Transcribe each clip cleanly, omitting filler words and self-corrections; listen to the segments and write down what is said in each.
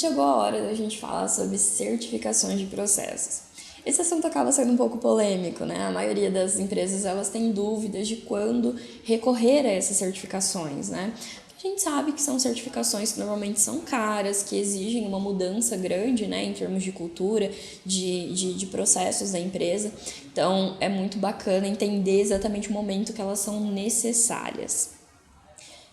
chegou a hora da gente falar sobre certificações de processos. Esse assunto acaba sendo um pouco polêmico, né? A maioria das empresas, elas têm dúvidas de quando recorrer a essas certificações, né? A gente sabe que são certificações que normalmente são caras, que exigem uma mudança grande, né, em termos de cultura, de processos da empresa. Então, é muito bacana entender exatamente o momento que elas são necessárias.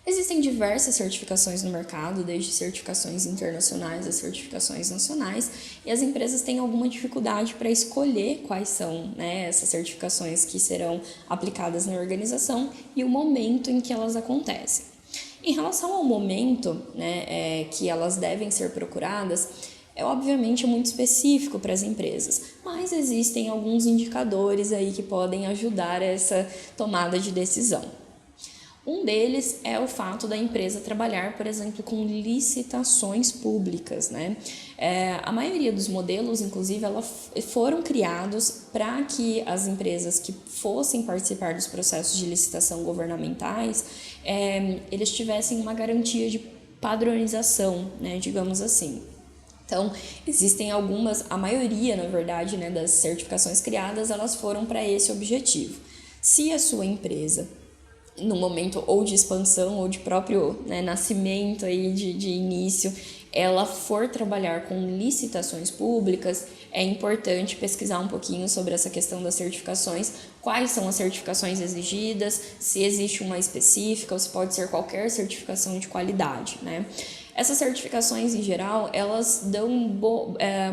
Existem diversas certificações no mercado, desde certificações internacionais a certificações nacionais, e as empresas têm alguma dificuldade para escolher quais são, né, essas certificações que serão aplicadas na organização e o momento em que elas acontecem. Em relação ao momento, né, que elas devem ser procuradas, obviamente muito específico para as empresas, mas existem alguns indicadores aí que podem ajudar essa tomada de decisão. Um deles é o fato da empresa trabalhar, por exemplo, com licitações públicas, né? A maioria dos modelos, inclusive, foram criados para que as empresas que fossem participar dos processos de licitação governamentais, eles tivessem uma garantia de padronização, né, digamos assim. Então, existem algumas, a maioria, na verdade, né, das certificações criadas, elas foram para esse objetivo. Se a sua empresa, no momento ou de expansão ou de próprio, né, nascimento aí de início, ela for trabalhar com licitações públicas, é importante pesquisar um pouquinho sobre essa questão das certificações, quais são as certificações exigidas, se existe uma específica ou se pode ser qualquer certificação de qualidade, né? Essas certificações, em geral, elas dão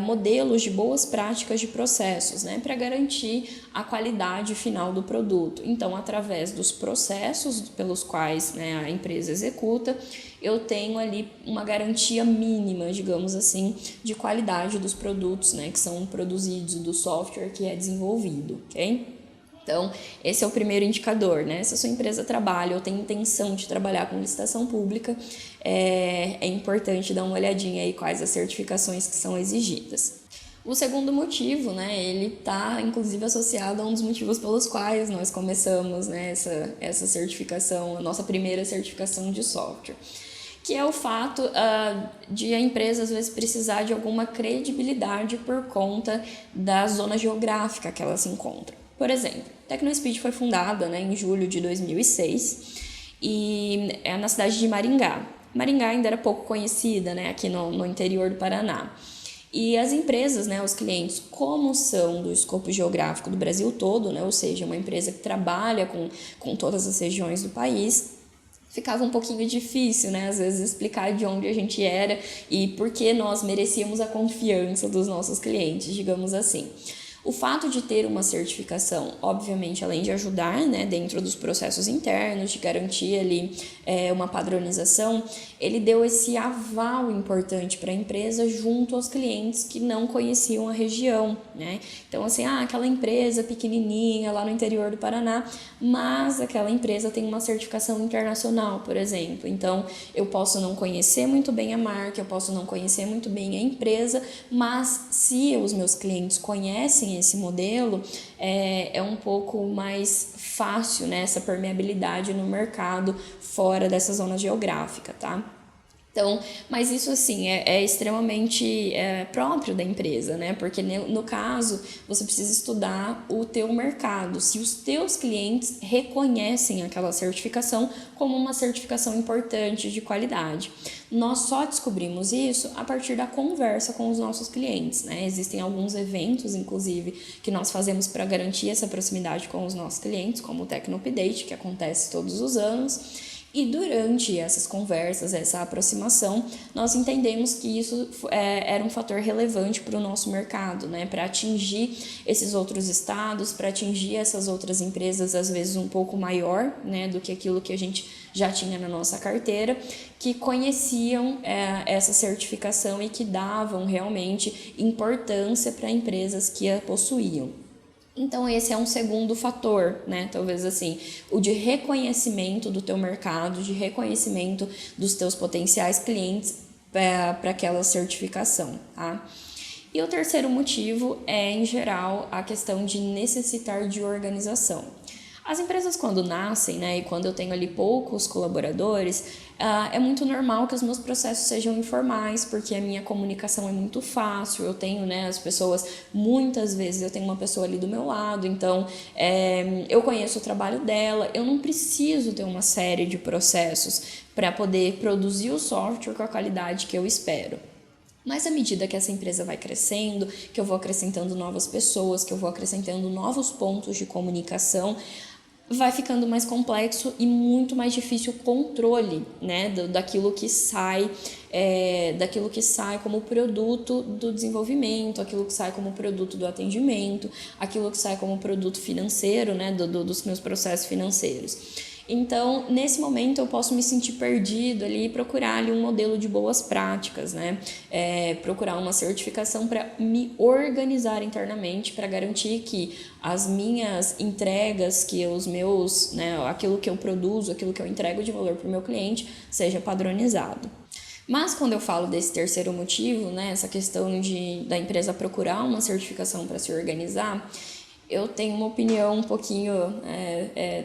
modelos de boas práticas de processos, né, para garantir a qualidade final do produto. Então, através dos processos pelos quais, né, a empresa executa, eu tenho ali uma garantia mínima, digamos assim, de qualidade dos produtos, né, que são produzidos, do software que é desenvolvido, ok? Então, esse é o primeiro indicador, né? Se a sua empresa trabalha ou tem intenção de trabalhar com licitação pública, é importante dar uma olhadinha aí quais as certificações que são exigidas. O segundo motivo, né, ele está inclusive associado a um dos motivos pelos quais nós começamos, né, essa certificação, a nossa primeira certificação de software, que é o fato de a empresa às vezes precisar de alguma credibilidade por conta da zona geográfica que ela se encontra. Por exemplo, a Tecnospeed foi fundada, né, em julho de 2006 e é na cidade de Maringá. Maringá ainda era pouco conhecida, né, aqui no interior do Paraná. E as empresas, né, os clientes, como são do escopo geográfico do Brasil todo, né, ou seja, uma empresa que trabalha com todas as regiões do país, ficava um pouquinho difícil, né, às vezes explicar de onde a gente era e por que nós merecíamos a confiança dos nossos clientes, digamos assim. O fato de ter uma certificação, obviamente, além de ajudar, né, dentro dos processos internos, de garantir ali uma padronização, ele deu esse aval importante para a empresa junto aos clientes que não conheciam a região, né? Então, assim, aquela empresa pequenininha lá no interior do Paraná, mas aquela empresa tem uma certificação internacional, por exemplo. Então, eu posso não conhecer muito bem a marca, eu posso não conhecer muito bem a empresa, mas se os meus clientes conhecem esse modelo, é um pouco mais fácil, né, essa permeabilidade no mercado fora dessa zona geográfica, tá? Então, mas isso assim é extremamente próprio da empresa, né? Porque no caso você precisa estudar o teu mercado, se os teus clientes reconhecem aquela certificação como uma certificação importante de qualidade. Nós só descobrimos isso a partir da conversa com os nossos clientes, né? Existem alguns eventos, inclusive, que nós fazemos para garantir essa proximidade com os nossos clientes, como o Tecno Update, que acontece todos os anos. E durante essas conversas, essa aproximação, nós entendemos que isso era um fator relevante para o nosso mercado, né? Para atingir esses outros estados, para atingir essas outras empresas, às vezes um pouco maior, né, do que aquilo que a gente já tinha na nossa carteira, que conheciam essa certificação e que davam realmente importância para empresas que a possuíam. Então, esse é um segundo fator, né? Talvez assim, o de reconhecimento do teu mercado, de reconhecimento dos teus potenciais clientes para aquela certificação, tá? E o terceiro motivo é, em geral, a questão de necessitar de organização. As empresas quando nascem, né, e quando eu tenho ali poucos colaboradores, é muito normal que os meus processos sejam informais, porque a minha comunicação é muito fácil, eu tenho, né, as pessoas, muitas vezes eu tenho uma pessoa ali do meu lado, então eu conheço o trabalho dela, eu não preciso ter uma série de processos para poder produzir o software com a qualidade que eu espero. Mas à medida que essa empresa vai crescendo, que eu vou acrescentando novas pessoas, que eu vou acrescentando novos pontos de comunicação, vai ficando mais complexo e muito mais difícil o controle, né, daquilo que sai como produto do desenvolvimento, aquilo que sai como produto do atendimento, aquilo que sai como produto financeiro, né, dos meus processos financeiros. Então, nesse momento, eu posso me sentir perdido ali e procurar ali um modelo de boas práticas, né? Procurar uma certificação para me organizar internamente, para garantir que as minhas entregas, que os meus, né, aquilo que eu produzo, aquilo que eu entrego de valor para o meu cliente, seja padronizado. Mas quando eu falo desse terceiro motivo, né, essa questão da empresa procurar uma certificação para se organizar, eu tenho uma opinião um pouquinho,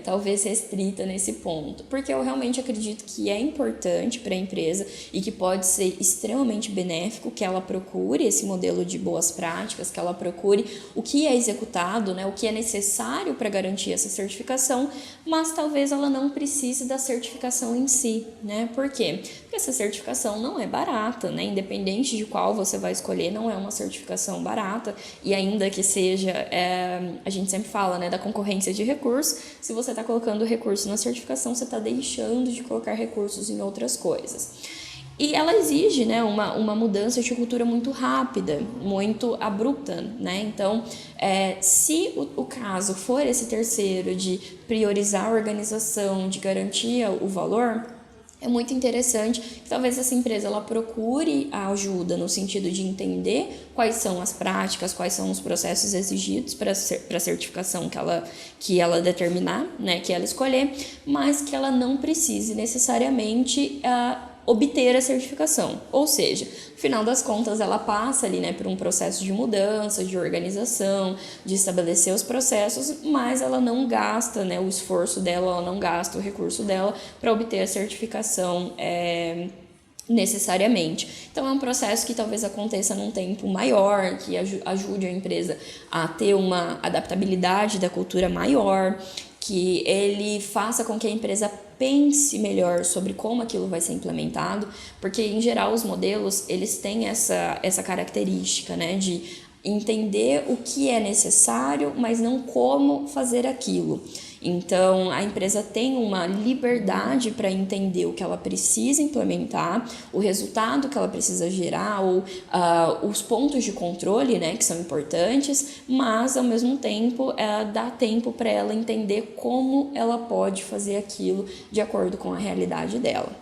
talvez restrita nesse ponto, porque eu realmente acredito que é importante para a empresa e que pode ser extremamente benéfico que ela procure esse modelo de boas práticas, que ela procure o que é executado, né, o que é necessário para garantir essa certificação, mas talvez ela não precise da certificação em si, né? Por quê? Porque essa certificação não é barata, né? Independente de qual você vai escolher, não é uma certificação barata, e ainda que seja, a gente sempre fala, né, da concorrência de recursos. Se você está colocando recurso na certificação, você está deixando de colocar recursos em outras coisas. E ela exige, né, uma mudança de cultura muito rápida, muito abrupta, né? Então, se o caso for esse terceiro de priorizar a organização, de garantir o valor, é muito interessante que talvez essa empresa ela procure a ajuda no sentido de entender quais são as práticas, quais são os processos exigidos para a certificação que ela determinar, né, que ela escolher, mas que ela não precise necessariamente obter a certificação. Ou seja, no final das contas, ela passa ali, né, por um processo de mudança, de organização, de estabelecer os processos, mas ela não gasta, né, o esforço dela, ela não gasta o recurso dela para obter a certificação necessariamente. Então é um processo que talvez aconteça num tempo maior, que ajude a empresa a ter uma adaptabilidade da cultura maior, que ele faça com que a empresa pense melhor sobre como aquilo vai ser implementado, porque em geral os modelos eles têm essa característica, né, de entender o que é necessário, mas não como fazer aquilo. Então, a empresa tem uma liberdade para entender o que ela precisa implementar, o resultado que ela precisa gerar, ou os pontos de controle, né, que são importantes, mas, ao mesmo tempo, dá tempo para ela entender como ela pode fazer aquilo de acordo com a realidade dela.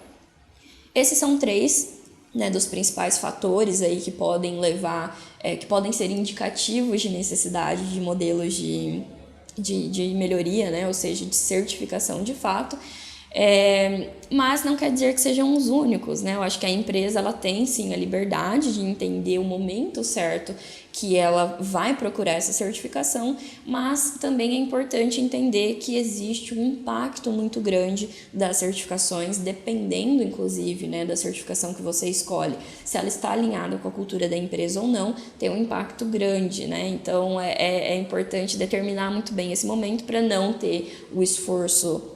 Esses são 3, né, dos principais fatores aí que podem levar, que podem ser indicativos de necessidade de modelos de melhoria, né, ou seja, de certificação de fato, mas não quer dizer que sejam os únicos, né? Eu acho que a empresa ela tem sim a liberdade de entender o momento certo que ela vai procurar essa certificação, mas também é importante entender que existe um impacto muito grande das certificações, dependendo inclusive, né, da certificação que você escolhe, se ela está alinhada com a cultura da empresa ou não, tem um impacto grande, né? Então é importante determinar muito bem esse momento para não ter o esforço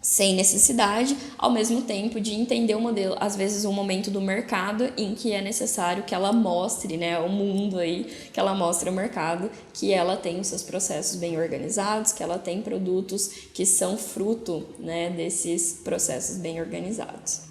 sem necessidade, ao mesmo tempo de entender o modelo, às vezes um momento do mercado em que é necessário que ela mostre, né, o mundo aí, que ela mostre ao mercado que ela tem os seus processos bem organizados, que ela tem produtos que são fruto, né, desses processos bem organizados.